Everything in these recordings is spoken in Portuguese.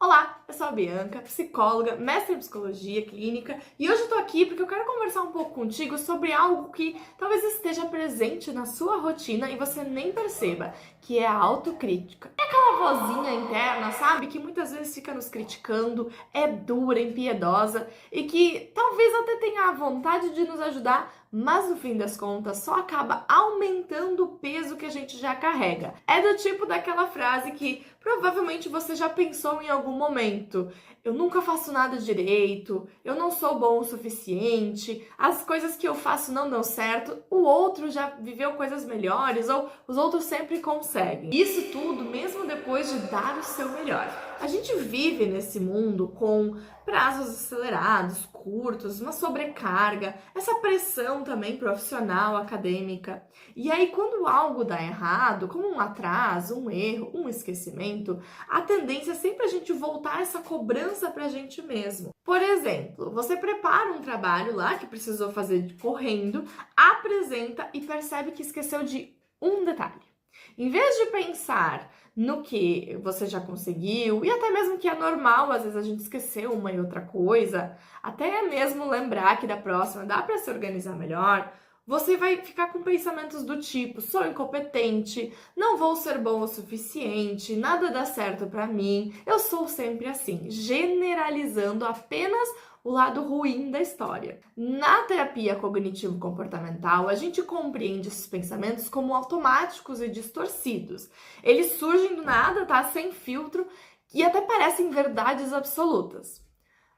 Olá, eu sou a Bianca, psicóloga, mestre em psicologia clínica, e hoje eu tô aqui porque eu quero conversar um pouco contigo sobre algo que talvez esteja presente na sua rotina e você nem perceba, que é a autocrítica. É aquela vozinha interna, sabe, que muitas vezes fica nos criticando, é dura, impiedosa e que talvez até tenha a vontade de nos ajudar, mas no fim das contas só acaba aumentando o peso que a gente já carrega. É do tipo daquela frase que provavelmente você já pensou em algum momento. Eu nunca faço nada direito, eu não sou bom o suficiente, as coisas que eu faço não dão certo, o outro já viveu coisas melhores ou os outros sempre conseguem. Isso tudo mesmo depois de dar o seu melhor. A gente vive nesse mundo com prazos acelerados, curtos, uma sobrecarga, essa pressão também profissional, acadêmica. E aí, quando algo dá errado, como um atraso, um erro, um esquecimento, a tendência é sempre a gente voltar essa cobrança pra gente mesmo. Por exemplo, você prepara um trabalho lá que precisou fazer correndo, apresenta e percebe que esqueceu de um detalhe. Em vez de pensar no que você já conseguiu, e até mesmo que é normal, às vezes a gente esqueceu uma e outra coisa, até mesmo lembrar que da próxima dá para se organizar melhor, você vai ficar com pensamentos do tipo: sou incompetente, não vou ser bom o suficiente, nada dá certo para mim, eu sou sempre assim, generalizando apenas o lado ruim da história. Na terapia cognitivo-comportamental, a gente compreende esses pensamentos como automáticos e distorcidos. Eles surgem do nada, tá? Sem filtro, e até parecem verdades absolutas.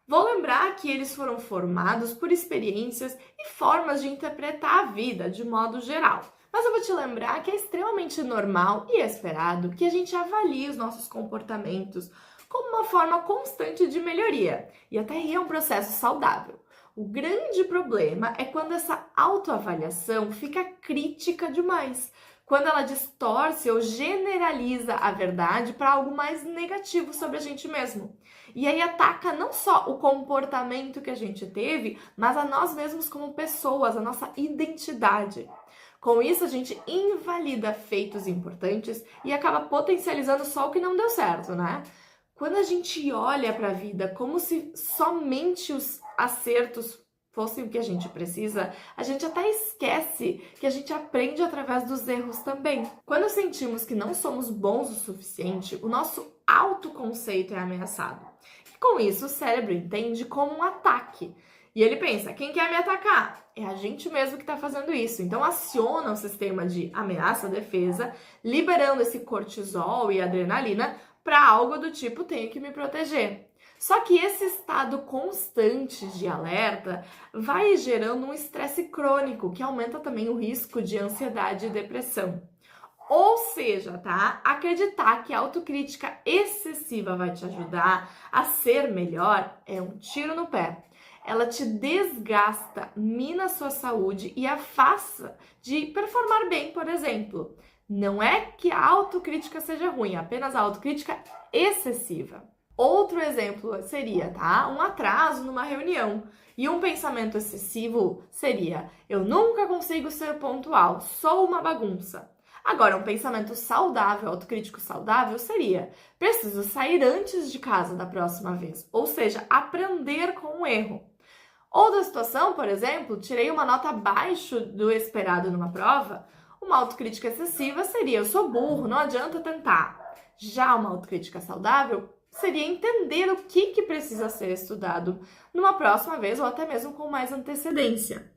Vou lembrar que eles foram formados por experiências e formas de interpretar a vida de modo geral. Mas eu vou te lembrar que é extremamente normal e esperado que a gente avalie os nossos comportamentos como uma forma constante de melhoria, e até aí é um processo saudável. O grande problema é quando essa autoavaliação fica crítica demais, quando ela distorce ou generaliza a verdade para algo mais negativo sobre a gente mesmo. E aí ataca não só o comportamento que a gente teve, mas a nós mesmos como pessoas, a nossa identidade. Com isso, a gente invalida feitos importantes e acaba potencializando só o que não deu certo, né? Quando a gente olha para a vida como se somente os acertos fossem o que a gente precisa, a gente até esquece que a gente aprende através dos erros também. Quando sentimos que não somos bons o suficiente, o nosso autoconceito é ameaçado. E com isso, o cérebro entende como um ataque. E ele pensa: quem quer me atacar? É a gente mesmo que está fazendo isso. Então aciona o sistema de ameaça-defesa, liberando esse cortisol e adrenalina para algo do tipo: tenho que me proteger. Só que esse estado constante de alerta vai gerando um estresse crônico, que aumenta também o risco de ansiedade e depressão. Ou seja, tá? Acreditar que a autocrítica excessiva vai te ajudar a ser melhor é um tiro no pé. Ela te desgasta, mina a sua saúde e afasta de performar bem, por exemplo. Não é que a autocrítica seja ruim, apenas a autocrítica excessiva. Outro exemplo seria, tá? Um atraso numa reunião. E um pensamento excessivo seria: eu nunca consigo ser pontual, sou uma bagunça. Agora, um pensamento saudável, autocrítico saudável, seria: preciso sair antes de casa da próxima vez. Ou seja, aprender com o erro. Outra situação, por exemplo, tirei uma nota abaixo do esperado numa prova. Uma autocrítica excessiva seria: eu sou burro, não adianta tentar. Já uma autocrítica saudável seria entender o que precisa ser estudado numa próxima vez ou até mesmo com mais antecedência.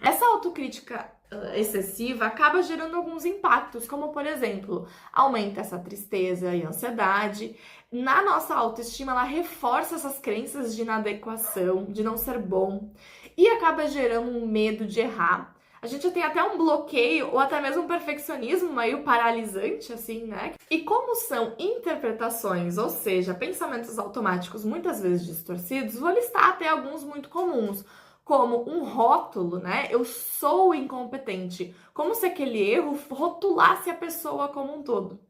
Essa autocrítica excessiva acaba gerando alguns impactos, como por exemplo, aumenta essa tristeza e ansiedade. Na nossa autoestima, ela reforça essas crenças de inadequação, de não ser bom, e acaba gerando um medo de errar. A gente tem até um bloqueio ou até mesmo um perfeccionismo meio paralisante, assim, né? E como são interpretações, ou seja, pensamentos automáticos muitas vezes distorcidos, vou listar até alguns muito comuns, como um rótulo, né? Eu sou incompetente, como se aquele erro rotulasse a pessoa como um todo.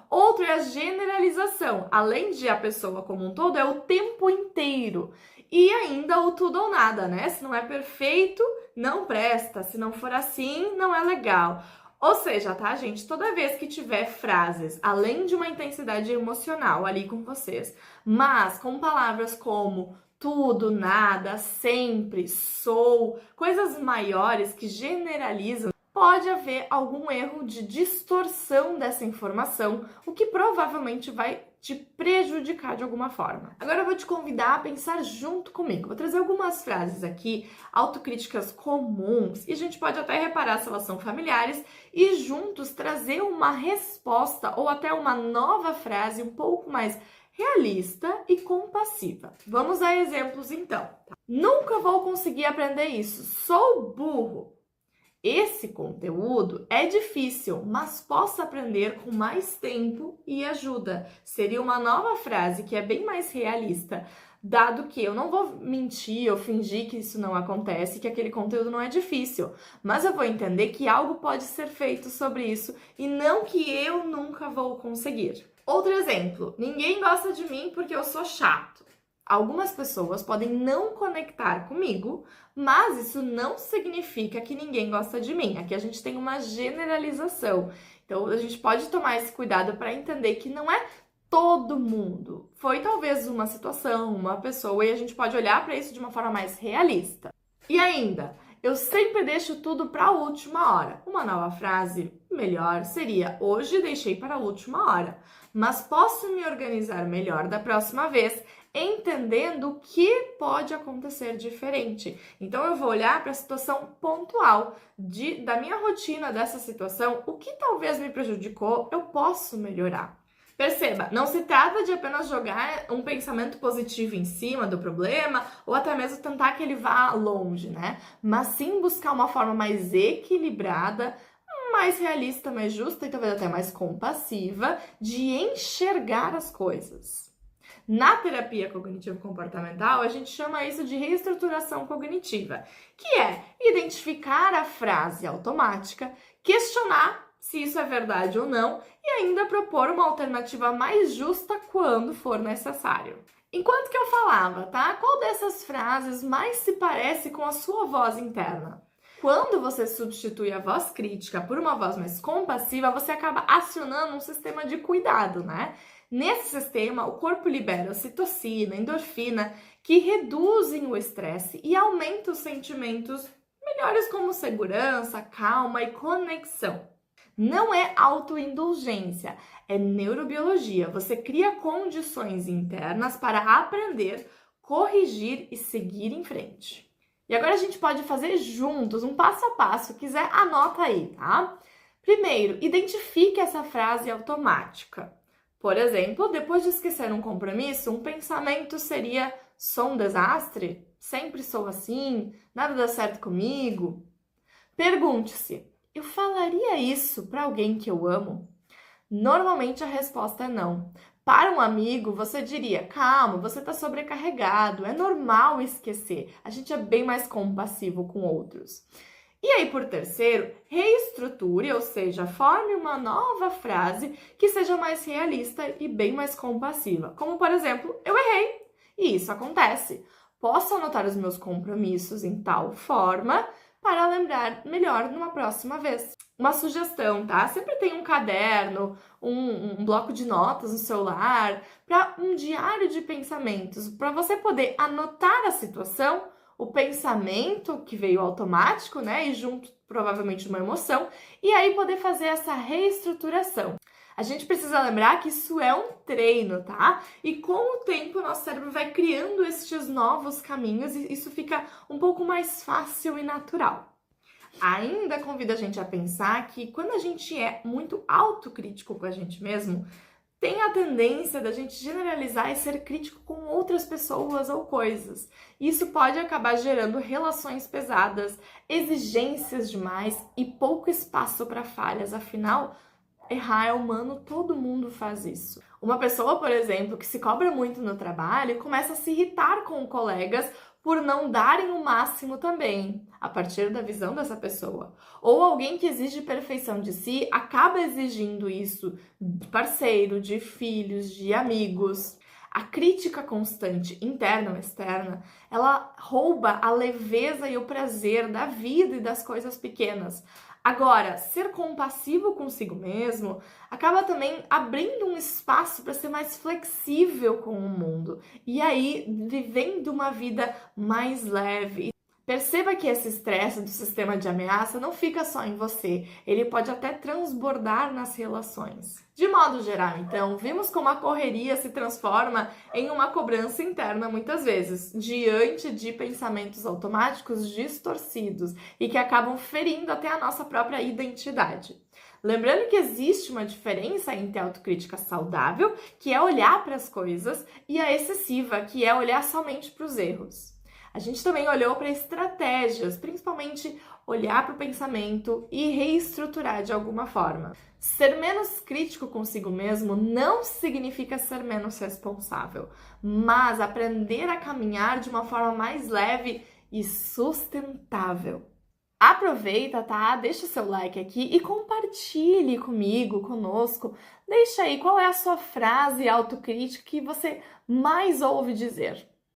Outro é a generalização, além de a pessoa como um todo, é o tempo inteiro. E ainda o tudo ou nada, né? Se não é perfeito, não presta. Se não for assim, não é legal. Ou seja, tá, gente? Toda vez que tiver frases, além de uma intensidade emocional ali com vocês, mas com palavras como tudo, nada, sempre, sou, coisas maiores que generalizam, pode haver algum erro de distorção dessa informação, o que provavelmente vai te prejudicar de alguma forma. Agora eu vou te convidar a pensar junto comigo. Vou trazer algumas frases aqui, autocríticas comuns, e a gente pode até reparar se elas são familiares e juntos trazer uma resposta ou até uma nova frase um pouco mais realista e compassiva. Vamos a exemplos então. Nunca vou conseguir aprender isso. Sou burro. Esse conteúdo é difícil, mas posso aprender com mais tempo e ajuda. Seria uma nova frase que é bem mais realista, dado que eu não vou mentir ou fingir que isso não acontece, que aquele conteúdo não é difícil, mas eu vou entender que algo pode ser feito sobre isso e não que eu nunca vou conseguir. Outro exemplo, ninguém gosta de mim porque eu sou chato. Algumas pessoas podem não conectar comigo, mas isso não significa que ninguém gosta de mim. Aqui a gente tem uma generalização. Então a gente pode tomar esse cuidado para entender que não é todo mundo. Foi talvez uma situação, uma pessoa, e a gente pode olhar para isso de uma forma mais realista. E ainda, eu sempre deixo tudo para a última hora. Uma nova frase melhor seria: hoje deixei para a última hora, mas posso me organizar melhor da próxima vez, entendendo o que pode acontecer diferente. Então eu vou olhar para a situação pontual da minha rotina, dessa situação, o que talvez me prejudicou, eu posso melhorar. Perceba, não se trata de apenas jogar um pensamento positivo em cima do problema ou até mesmo tentar que ele vá longe, né? Mas sim buscar uma forma mais equilibrada, mais realista, mais justa e talvez até mais compassiva de enxergar as coisas. Na terapia cognitivo-comportamental, a gente chama isso de reestruturação cognitiva, que é identificar a frase automática, questionar se isso é verdade ou não e ainda propor uma alternativa mais justa quando for necessário. Enquanto que eu falava, tá? Qual dessas frases mais se parece com a sua voz interna? Quando você substitui a voz crítica por uma voz mais compassiva, você acaba acionando um sistema de cuidado, né? Nesse sistema, o corpo libera ocitocina, endorfina, que reduzem o estresse e aumentam os sentimentos melhores como segurança, calma e conexão. Não é autoindulgência, é neurobiologia. Você cria condições internas para aprender, corrigir e seguir em frente. E agora a gente pode fazer juntos um passo a passo. Quiser, anota aí, tá? Primeiro, identifique essa frase automática. Por exemplo, depois de esquecer um compromisso, um pensamento seria: sou um desastre? Sempre sou assim? Nada dá certo comigo? Pergunte-se: eu falaria isso para alguém que eu amo? Normalmente a resposta é não. Para um amigo, você diria: calma, você está sobrecarregado, é normal esquecer. A gente é bem mais compassivo com outros. E aí, por terceiro, reestruture, ou seja, forme uma nova frase que seja mais realista e bem mais compassiva. Como, por exemplo, eu errei, e isso acontece. Posso anotar os meus compromissos em tal forma para lembrar melhor numa próxima vez. Uma sugestão, tá? Sempre tem um caderno, um bloco de notas no celular, para um diário de pensamentos, para você poder anotar a situação, o pensamento que veio automático, né? E junto, provavelmente, uma emoção, e aí poder fazer essa reestruturação. A gente precisa lembrar que isso é um treino, tá? E com o tempo, o nosso cérebro vai criando estes novos caminhos e isso fica um pouco mais fácil e natural. Ainda convido a gente a pensar que quando a gente é muito autocrítico com a gente mesmo, tem a tendência da gente generalizar e ser crítico com outras pessoas ou coisas. Isso pode acabar gerando relações pesadas, exigências demais e pouco espaço para falhas. Afinal, errar é humano, todo mundo faz isso. Uma pessoa, por exemplo, que se cobra muito no trabalho começa a se irritar com colegas por não darem o máximo também, a partir da visão dessa pessoa. Ou alguém que exige perfeição de si acaba exigindo isso de parceiro, de filhos, de amigos. A crítica constante, interna ou externa, ela rouba a leveza e o prazer da vida e das coisas pequenas. Agora, ser compassivo consigo mesmo acaba também abrindo um espaço para ser mais flexível com o mundo e aí vivendo uma vida mais leve. Perceba que esse estresse do sistema de ameaça não fica só em você, ele pode até transbordar nas relações. De modo geral, então, vimos como a correria se transforma em uma cobrança interna muitas vezes, diante de pensamentos automáticos distorcidos e que acabam ferindo até a nossa própria identidade. Lembrando que existe uma diferença entre a autocrítica saudável, que é olhar para as coisas, e a excessiva, que é olhar somente para os erros. A gente também olhou para estratégias, principalmente olhar para o pensamento e reestruturar de alguma forma. Ser menos crítico consigo mesmo não significa ser menos responsável, mas aprender a caminhar de uma forma mais leve e sustentável. Aproveita, tá? Deixa o seu like aqui e compartilhe comigo, conosco. Deixa aí qual é a sua frase autocrítica que você mais ouve dizer.